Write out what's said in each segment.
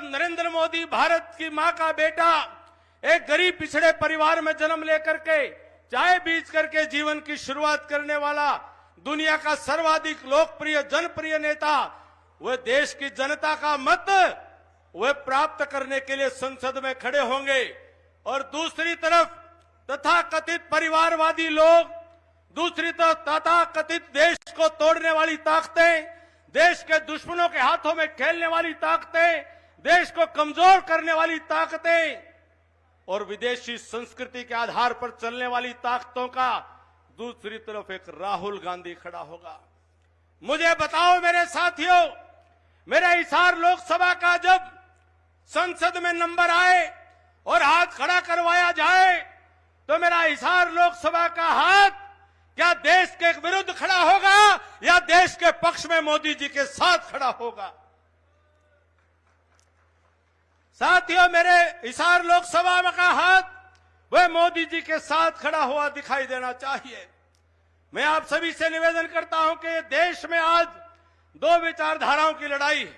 नरेंद्र मोदी भारत की मां का बेटा, एक गरीब पिछड़े परिवार में जन्म लेकर के चाय बीज करके जीवन की शुरुआत करने वाला, दुनिया का सर्वाधिक लोकप्रिय जनप्रिय नेता, वह देश की जनता का मत वह प्राप्त करने के लिए संसद में खड़े होंगे। और दूसरी तरफ तथाकथित परिवारवादी लोग, दूसरी तरफ तथाकथित देश को तोड़ने वाली ताकतें, देश के दुश्मनों के हाथों में खेलने वाली ताकतें, देश को कमजोर करने वाली ताकतें और विदेशी संस्कृति के आधार पर चलने वाली ताकतों का दूसरी तरफ एक राहुल गांधी खड़ा होगा। मुझे बताओ मेरे साथियों, मेरे हिसार लोकसभा का जब संसद में नंबर आए और हाथ खड़ा करवाया जाए तो मेरा हिसार लोकसभा का हाथ क्या देश के विरुद्ध खड़ा होगा या देश के पक्ष में मोदी जी के साथ खड़ा होगा? साथियों, मेरे हिसार लोकसभा में का हाथ वह मोदी जी के साथ खड़ा हुआ दिखाई देना चाहिए। मैं आप सभी से निवेदन करता हूं कि देश में आज दो विचारधाराओं की लड़ाई है।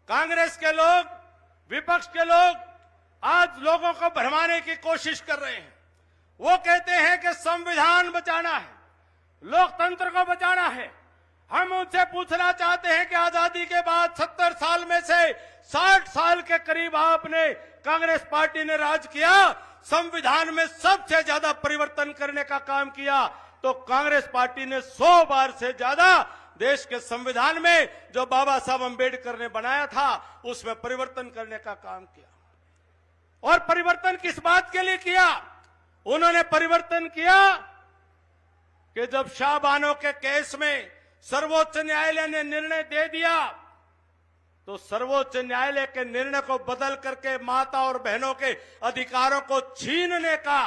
कांग्रेस के लोग, विपक्ष के लोग आज लोगों को भरमाने की कोशिश कर रहे हैं। वो कहते हैं कि संविधान बचाना है, लोकतंत्र को बचाना है। हम उनसे पूछना चाहते हैं कि आजादी के बाद 70 साल में से 60 साल के करीब आपने कांग्रेस पार्टी ने राज किया, संविधान में सबसे ज्यादा परिवर्तन करने का काम किया, तो कांग्रेस पार्टी ने 100 बार से ज्यादा देश के संविधान में जो बाबा साहब अंबेडकर ने बनाया था उसमें परिवर्तन करने का काम किया। और परिवर्तन किस बात के लिए किया? उन्होंने परिवर्तन किया कि जब शाहबानो के केस में सर्वोच्च न्यायालय ने निर्णय दे दिया तो सर्वोच्च न्यायालय के निर्णय को बदल करके माता और बहनों के अधिकारों को छीनने का,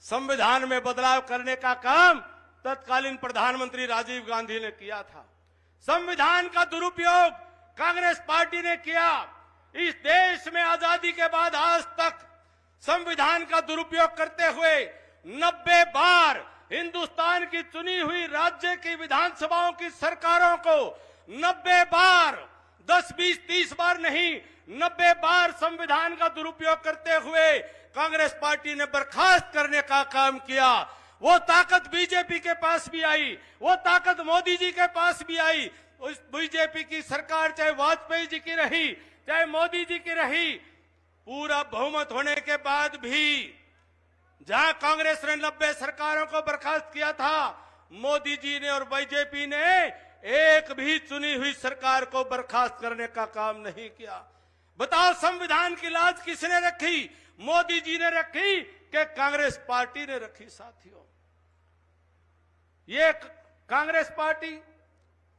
संविधान में बदलाव करने का काम तत्कालीन प्रधानमंत्री राजीव गांधी ने किया था। संविधान का दुरुपयोग कांग्रेस पार्टी ने किया। इस देश में आजादी के बाद आज तक संविधान का दुरुपयोग करते हुए 90 बार हिंदुस्तान की चुनी हुई राज्य की विधानसभाओं की सरकारों को 90 बार, 10, 20, 30 बार नहीं, 90 बार संविधान का दुरुपयोग करते हुए कांग्रेस पार्टी ने बर्खास्त करने का काम किया। वो ताकत बीजेपी के पास भी आई, वो ताकत मोदी जी के पास भी आई। उस बीजेपी की सरकार चाहे वाजपेयी जी की रही, चाहे मोदी जी की रही, पूरा बहुमत होने के बाद भी जहां कांग्रेस ने 90 सरकारों को बर्खास्त किया था, मोदी जी ने और बीजेपी ने एक भी चुनी हुई सरकार को बर्खास्त करने का काम नहीं किया। बताओ, संविधान की लाज किसने रखी? मोदी जी ने रखी कि कांग्रेस पार्टी ने रखी? साथियों, ये कांग्रेस पार्टी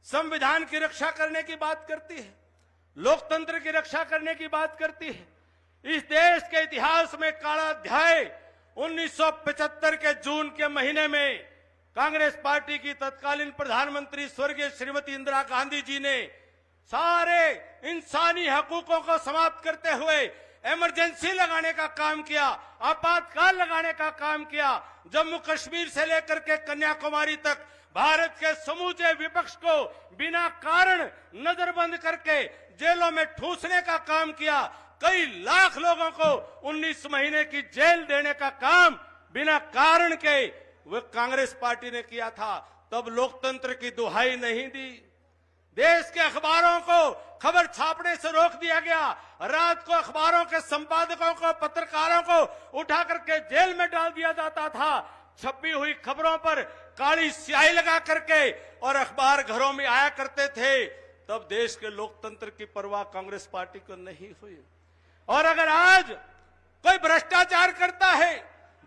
संविधान की रक्षा करने की बात करती है, लोकतंत्र की रक्षा करने की बात करती है। इस देश के इतिहास में काला अध्याय 1975 के जून के महीने में कांग्रेस पार्टी की तत्कालीन प्रधानमंत्री स्वर्गीय श्रीमती इंदिरा गांधी जी ने सारे इंसानी हकूकों को समाप्त करते हुए इमरजेंसी लगाने का काम किया, आपातकाल लगाने का काम किया। जम्मू कश्मीर से लेकर के कन्याकुमारी तक भारत के समूचे विपक्ष को बिना कारण नजरबंद करके जेलों में ठूसने का काम किया। कई लाख लोगों को 19 महीने की जेल देने का काम बिना कारण के वह कांग्रेस पार्टी ने किया था। तब लोकतंत्र की दुहाई नहीं दी। देश के अखबारों को खबर छापने से रोक दिया गया। रात को अखबारों के संपादकों को, पत्रकारों को उठा करके जेल में डाल दिया जाता था। छपी हुई खबरों पर काली स्याही लगा करके और अखबार घरों में आया करते थे। तब देश के लोकतंत्र की परवाह कांग्रेस पार्टी को नहीं हुई। और अगर आज कोई भ्रष्टाचार करता है,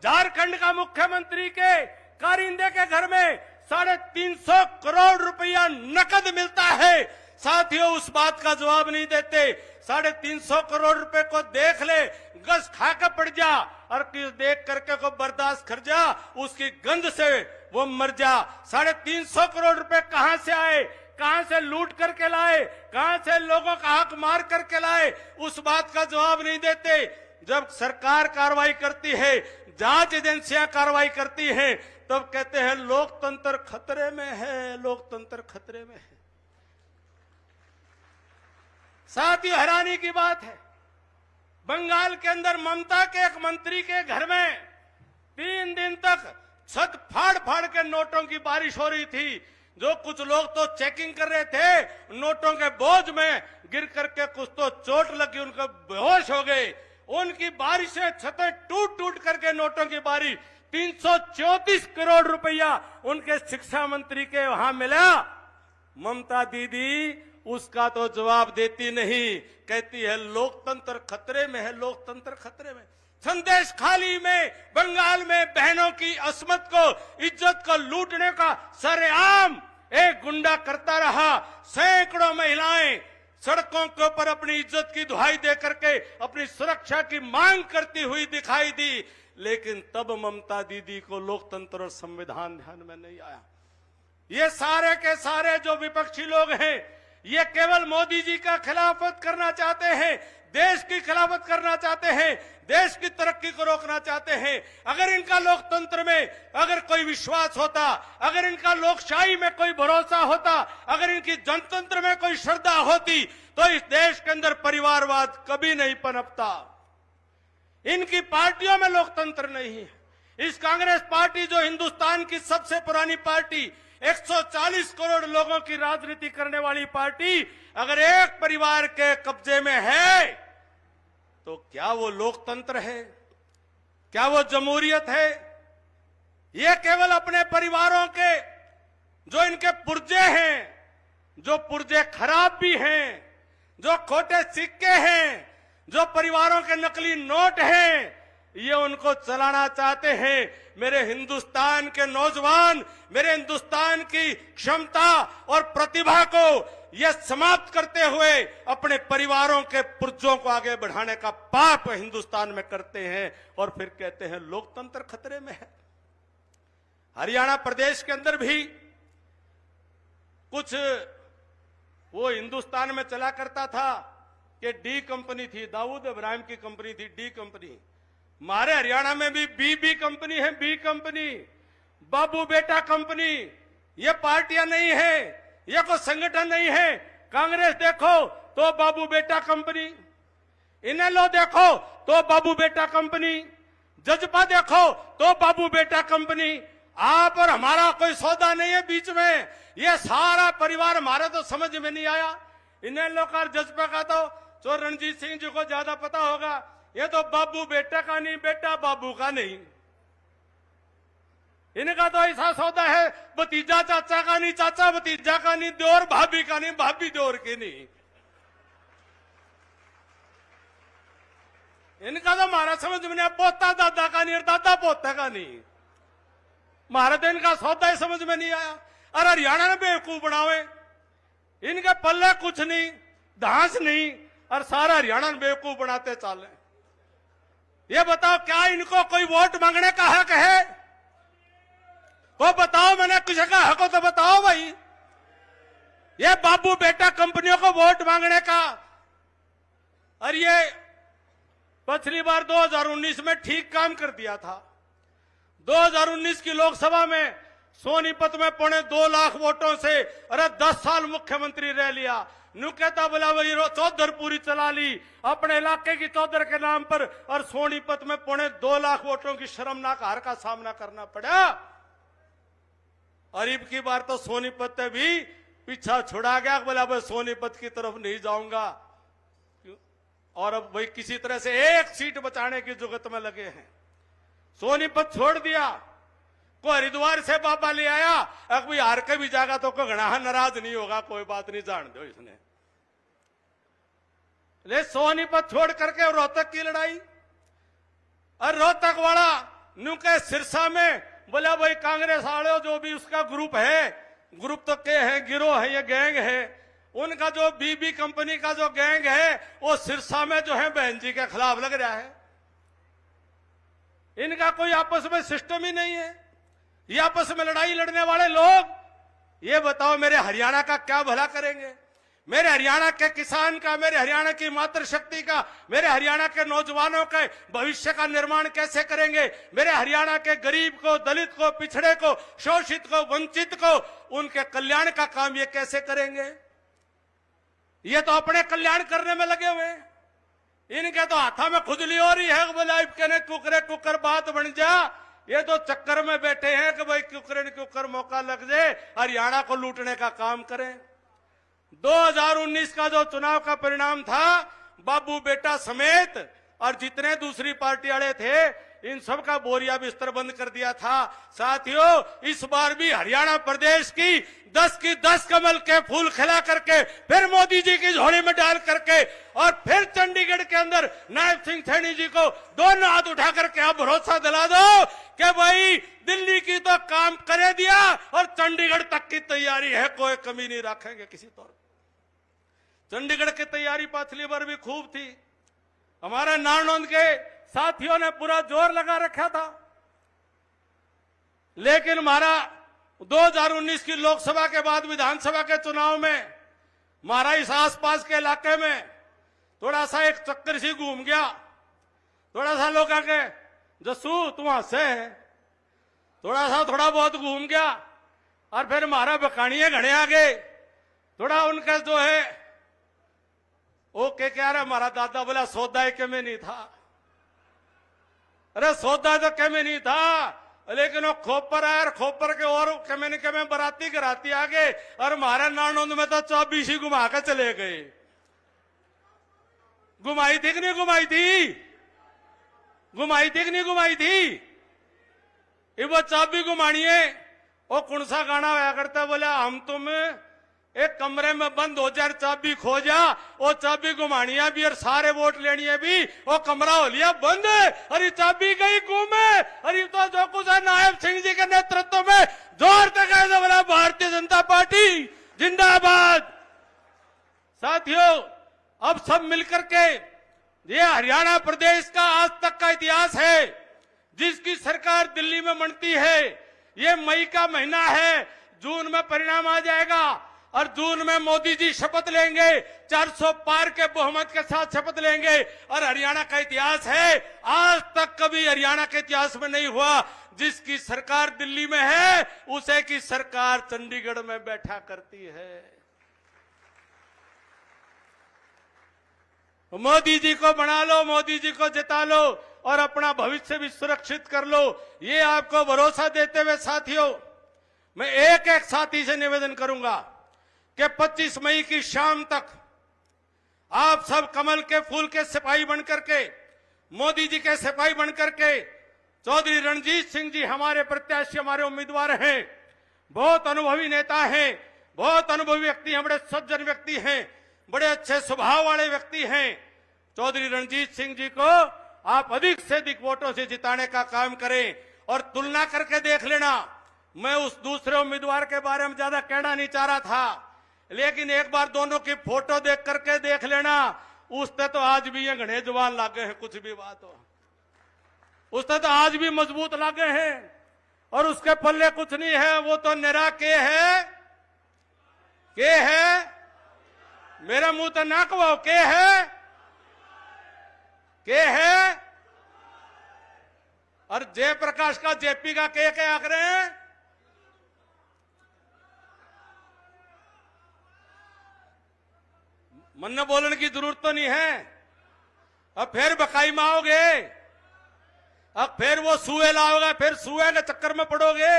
झारखंड का मुख्यमंत्री के कारिंदे के घर में 350 करोड़ रुपया नकद मिलता है, साथियों उस बात का जवाब नहीं देते। 350 करोड़ रुपए को देख ले, गस खा कर पड़ जा और देख करके को बर्दाश्त कर जा, उसकी गंध से वो मर जा। 350 करोड़ रुपए कहां से आए, कहां से लूट करके लाए, कहां से लोगों का हक मार करके लाए, उस बात का जवाब नहीं देते। जब सरकार कार्रवाई करती है, जांच एजेंसियां कार्रवाई करती हैं, तब कहते हैं लोकतंत्र खतरे में है, लोकतंत्र खतरे में है। साथियों, हैरानी की बात है, बंगाल के अंदर ममता के एक मंत्री के घर में 3 दिन तक छत फाड़ फाड़ के नोटों की बारिश हो रही थी। जो कुछ लोग तो चेकिंग कर रहे थे, नोटों के बोझ में गिर करके कुछ तो चोट लगी, उनको बेहोश हो गए। उनकी बारिशें, छतें टूट टूट करके नोटों की बारिश, 334 करोड़ रुपया उनके शिक्षा मंत्री के वहां मिला। ममता दीदी उसका तो जवाब देती नहीं, कहती है लोकतंत्र खतरे में है, लोकतंत्र खतरे में। संदेश खाली में बंगाल में बहनों की अस्मत को, इज्जत को लूटने का सरेआम एक गुंडा करता रहा। सैकड़ों महिलाएं सड़कों के ऊपर अपनी इज्जत की दुहाई दे करके अपनी सुरक्षा की मांग करती हुई दिखाई दी, लेकिन तब ममता दीदी को लोकतंत्र और संविधान ध्यान में नहीं आया। ये सारे के सारे जो विपक्षी लोग हैं, ये केवल मोदी जी का खिलाफत करना चाहते हैं, देश की खिलाफत करना चाहते हैं, देश की तरक्की को रोकना चाहते हैं। अगर इनका लोकतंत्र में अगर कोई विश्वास होता, अगर इनका लोकशाही में कोई भरोसा होता, अगर इनकी जनतंत्र में कोई श्रद्धा होती, तो इस देश के अंदर परिवारवाद कभी नहीं पनपता। इनकी पार्टियों में लोकतंत्र नहीं है। इस कांग्रेस पार्टी जो हिंदुस्तान की सबसे पुरानी पार्टी, 140 करोड़ लोगों की राजनीति करने वाली पार्टी, अगर एक परिवार के कब्जे में है तो क्या वो लोकतंत्र है? क्या वो जमहूरियत है? ये केवल अपने परिवारों के जो इनके पुर्जे हैं, जो पुर्जे खराब भी हैं, जो खोटे सिक्के हैं, जो परिवारों के नकली नोट हैं, ये उनको चलाना चाहते हैं। मेरे हिंदुस्तान के नौजवान, मेरे हिंदुस्तान की क्षमता और प्रतिभा को ये समाप्त करते हुए अपने परिवारों के पुर्जों को आगे बढ़ाने का पाप हिंदुस्तान में करते हैं और फिर कहते हैं लोकतंत्र खतरे में है। हरियाणा प्रदेश के अंदर भी कुछ वो हिंदुस्तान में चला करता था कि डी कंपनी थी, दाऊद इब्राहिम की कंपनी थी डी कंपनी। हमारे हरियाणा में भी बी कंपनी है, बी कंपनी, बाबू बेटा कंपनी। ये पार्टियां नहीं है, ये कोई संगठन नहीं है। कांग्रेस देखो तो बाबू बेटा कंपनी, इनेलो देखो तो बाबू बेटा कंपनी, जजपा देखो तो बाबू बेटा कंपनी। आप और हमारा कोई सौदा नहीं है बीच में। ये सारा परिवार हमारा तो समझ में नहीं आया। इनेलो का, जजपा का तो रणजीत सिंह जी को ज्यादा पता होगा। ये तो बाबू बेटा का नहीं, बेटा बाबू का नहीं। इनका तो ऐसा सौदा है, भतीजा चाचा का नहीं, चाचा भतीजा का नहीं, देवर भाभी का नहीं, भाभी देवर की नहीं। इनका तो हमारा समझ में नहीं, पोता दादा का नहीं और दादा पोता का नहीं। हमारा तो इनका सौदा ही समझ में नहीं आया। अरे हरियाणा में बेवकूफ बनावे, इनके पल्ले कुछ नहीं, धांस नहीं, और सारा हरियाणा में बेवकूफ बनाते चाले। ये बताओ क्या इनको कोई वोट मांगने का हक है? वो बताओ, मैंने किसी का हक हो तो बताओ भाई। ये बाबू बेटा कंपनियों को वोट मांगने का, और ये पिछली बार 2019 में ठीक काम कर दिया था। 2019 की लोकसभा में सोनीपत में 2.25 लाख वोटों से, अरे 10 साल मुख्यमंत्री रह लिया। नु कहता बोला वही चौधर पूरी चला ली अपने इलाके की चौधर के नाम पर, और सोनीपत में 2.25 लाख वोटों की शर्मनाक हार का सामना करना पड़ा। और अब की बार तो सोनीपत से भी पीछा छुड़ा गया, बोला भाई सोनीपत की तरफ नहीं जाऊंगा। और अब भाई किसी तरह से एक सीट बचाने की जुगत में लगे हैं। सोनीपत छोड़ दिया, को हरिद्वार से बाबा ले आया। अब कोई हार के भी जाएगा तो कोई घना नाराज नहीं होगा, कोई बात नहीं, जान दो इसने। ले सोनीपत छोड़ करके रोहतक की लड़ाई, और रोहतक वाला न्यू के सिरसा में बोला भाई कांग्रेस वाले जो भी उसका ग्रुप है, ग्रुप तो क्या है, गिरोह है, ये गैंग है, उनका जो बी कंपनी का जो गैंग है वो सिरसा में जो है बहन जी के खिलाफ लग रहा है। इनका कोई आपस में सिस्टम ही नहीं है। ये आपस में लड़ाई लड़ने वाले लोग, ये बताओ मेरे हरियाणा का क्या भला करेंगे? मेरे हरियाणा के किसान का, मेरे हरियाणा की मातृशक्ति का, मेरे हरियाणा के नौजवानों के भविष्य का निर्माण कैसे करेंगे? मेरे हरियाणा के गरीब को, दलित को, पिछड़े को, शोषित को, वंचित को, उनके कल्याण का काम ये कैसे करेंगे? ये तो अपने कल्याण करने में लगे हुए हैं। इनके तो हाथा में खुजली हो रही है, बोला कहने कुकरे कुकर बात बन जा। ये तो चक्कर में बैठे हैं कि भाई कुकरे न कुकर मौका लग जाए, हरियाणा को लूटने का काम करें। 2019 का जो चुनाव का परिणाम था, बाबू बेटा समेत और जितने दूसरी पार्टी वाले थे, इन सब का बोरिया बिस्तर बंद कर दिया था। साथियों, इस बार भी हरियाणा प्रदेश की 10 कमल के फूल खिला करके, फिर मोदी जी की झोली में डाल करके, और फिर चंडीगढ़ के अंदर नायब सिंह सैनी जी को दोनों हाथ उठा करके आप भरोसा दिला दो कि भाई दिल्ली की तो काम करे दिया और चंडीगढ़ तक की तैयारी है, कोई कमी नहीं रखेंगे किसी तौर पर। चंडीगढ़ की तैयारी पिछली बार भी खूब थी। हमारे नारनौंद के साथियों ने पूरा जोर लगा रखा था, लेकिन हमारा 2019 की लोकसभा के बाद विधानसभा के चुनाव में हमारा इस आसपास के इलाके में थोड़ा सा एक चक्कर सी घूम गया। थोड़ा सा लोग आके जस्सू तुम हंसे है, थोड़ा बहुत घूम गया, और फिर हमारा बकानिया घने आ गए। थोड़ा उनका जो है वो क्या रहा, हमारा दादा बोला सौदा के में नहीं था। अरे सौदा तो के में नहीं था, लेकिन वो खोपर आया, खोपर के और के में बराती कराती आ गए, और हमारे नारनौंद में तो 24 ही घुमा के चले गए। घुमाई थी कि नहीं घुमाई थी? घुमाई थी कि नहीं घुमाई थी? ये वो चाबी घुमानी है। वो कौन सा गाना होया करता, बोला हम तुम एक कमरे में बंद हो जाए, चाबी खो जा, वो चाबी घुमानिया भी और सारे वोट लेनी है भी, वो कमरा हो लिया बंद, और ये चाबी गई घूमे। और ये तो जो कुछ है नायब सिंह जी के नेतृत्व में जोर तक है, बोला भारतीय जनता पार्टी जिंदाबाद। साथियों, अब सब मिलकर के, ये हरियाणा प्रदेश का आज तक का इतिहास है, जिसकी सरकार दिल्ली में बनती है। ये मई का महीना है, जून में परिणाम आ जाएगा, और जून में मोदी जी शपथ लेंगे, 400 पार के बहुमत के साथ शपथ लेंगे। और हरियाणा का इतिहास है, आज तक कभी हरियाणा के इतिहास में नहीं हुआ, जिसकी सरकार दिल्ली में है उसे की सरकार चंडीगढ़ में बैठा करती है। मोदी जी को बना लो, मोदी जी को जिता लो, और अपना भविष्य भी सुरक्षित कर लो। ये आपको भरोसा देते हुए साथियों, मैं एक एक साथी से निवेदन करूंगा कि 25 मई की शाम तक आप सब कमल के फूल के सिपाही बनकर के, मोदी जी के सिपाही बनकर के, चौधरी रणजीत सिंह जी हमारे प्रत्याशी, हमारे उम्मीदवार हैं, बहुत अनुभवी नेता हैं, बहुत अनुभवी व्यक्ति हैं, बड़े सज्जन व्यक्ति हैं, बड़े अच्छे स्वभाव वाले व्यक्ति हैं। चौधरी रणजीत सिंह जी को आप अधिक से अधिक वोटों से जिताने का काम करें, और तुलना करके देख लेना। मैं उस दूसरे उम्मीदवार के बारे में ज्यादा कहना नहीं चाह रहा था, लेकिन एक बार दोनों की फोटो देख करके देख लेना, उससे तो आज भी ये घने जवान लागे हैं, कुछ भी बात हो, उससे तो आज भी मजबूत लागे हैं, और उसके पल्ले कुछ नहीं है। वो तो निरा के है, मेरा मुंह तो ना कहो, के है, और जयप्रकाश का जेपी का के आख रहे हैं। मन में बोलने की जरूरत तो नहीं है। अब फिर बकाई में आओगे, अब फिर वो सुए लाओगे, फिर सुए के चक्कर में पड़ोगे।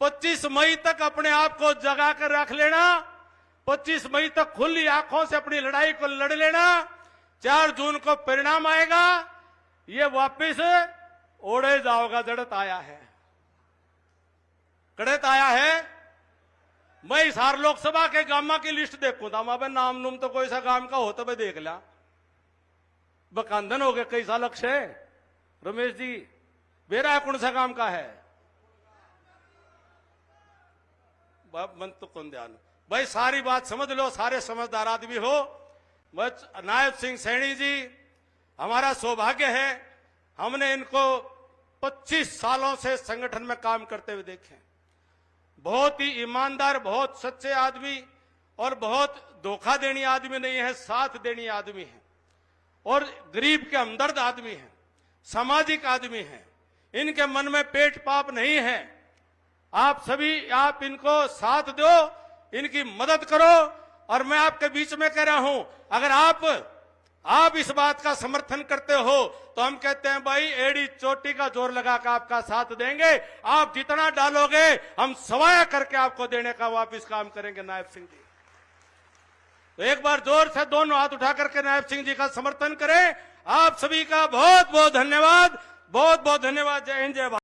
25 मई तक अपने आप को जगा कर रख लेना, 25 मई तक खुली आंखों से अपनी लड़ाई को लड़ लेना। 4 जून को परिणाम आएगा, ये वापिस ओढ़े जाओगा। जड़त आया है, कड़त आया है। मैं हिसार लोकसभा के गामा की लिस्ट देखूं था, वहां नाम नूम तो कोई सा गांव का हो तो मैं देख लिया। बकांदन हो गए कई साल अक्षय रमेश जी, बेरा कौन सा गांव का है? मन तो कौन ध्यान भाई, सारी बात समझ लो, सारे समझदार आदमी हो। बस नायब सिंह सैनी जी हमारा सौभाग्य है, हमने इनको 25 सालों से संगठन में काम करते हुए देखे। बहुत ही ईमानदार, बहुत सच्चे आदमी, और बहुत धोखा देनी आदमी नहीं है, साथ देनी आदमी है, और गरीब के हमदर्द आदमी है, सामाजिक आदमी है। इनके मन में पेट पाप नहीं है। आप सभी आप इनको साथ दो, इनकी मदद करो, और मैं आपके बीच में कह रहा हूं, अगर आप इस बात का समर्थन करते हो तो हम कहते हैं भाई एड़ी चोटी का जोर लगाकर आपका साथ देंगे। आप जितना डालोगे हम सवाया करके आपको देने का वापिस काम करेंगे नायब सिंह जी। तो एक बार जोर से दोनों हाथ उठा करके नायब सिंह जी का समर्थन करें। आप सभी का बहुत बहुत धन्यवाद, बहुत बहुत धन्यवाद। जय हिंद, जय भारत।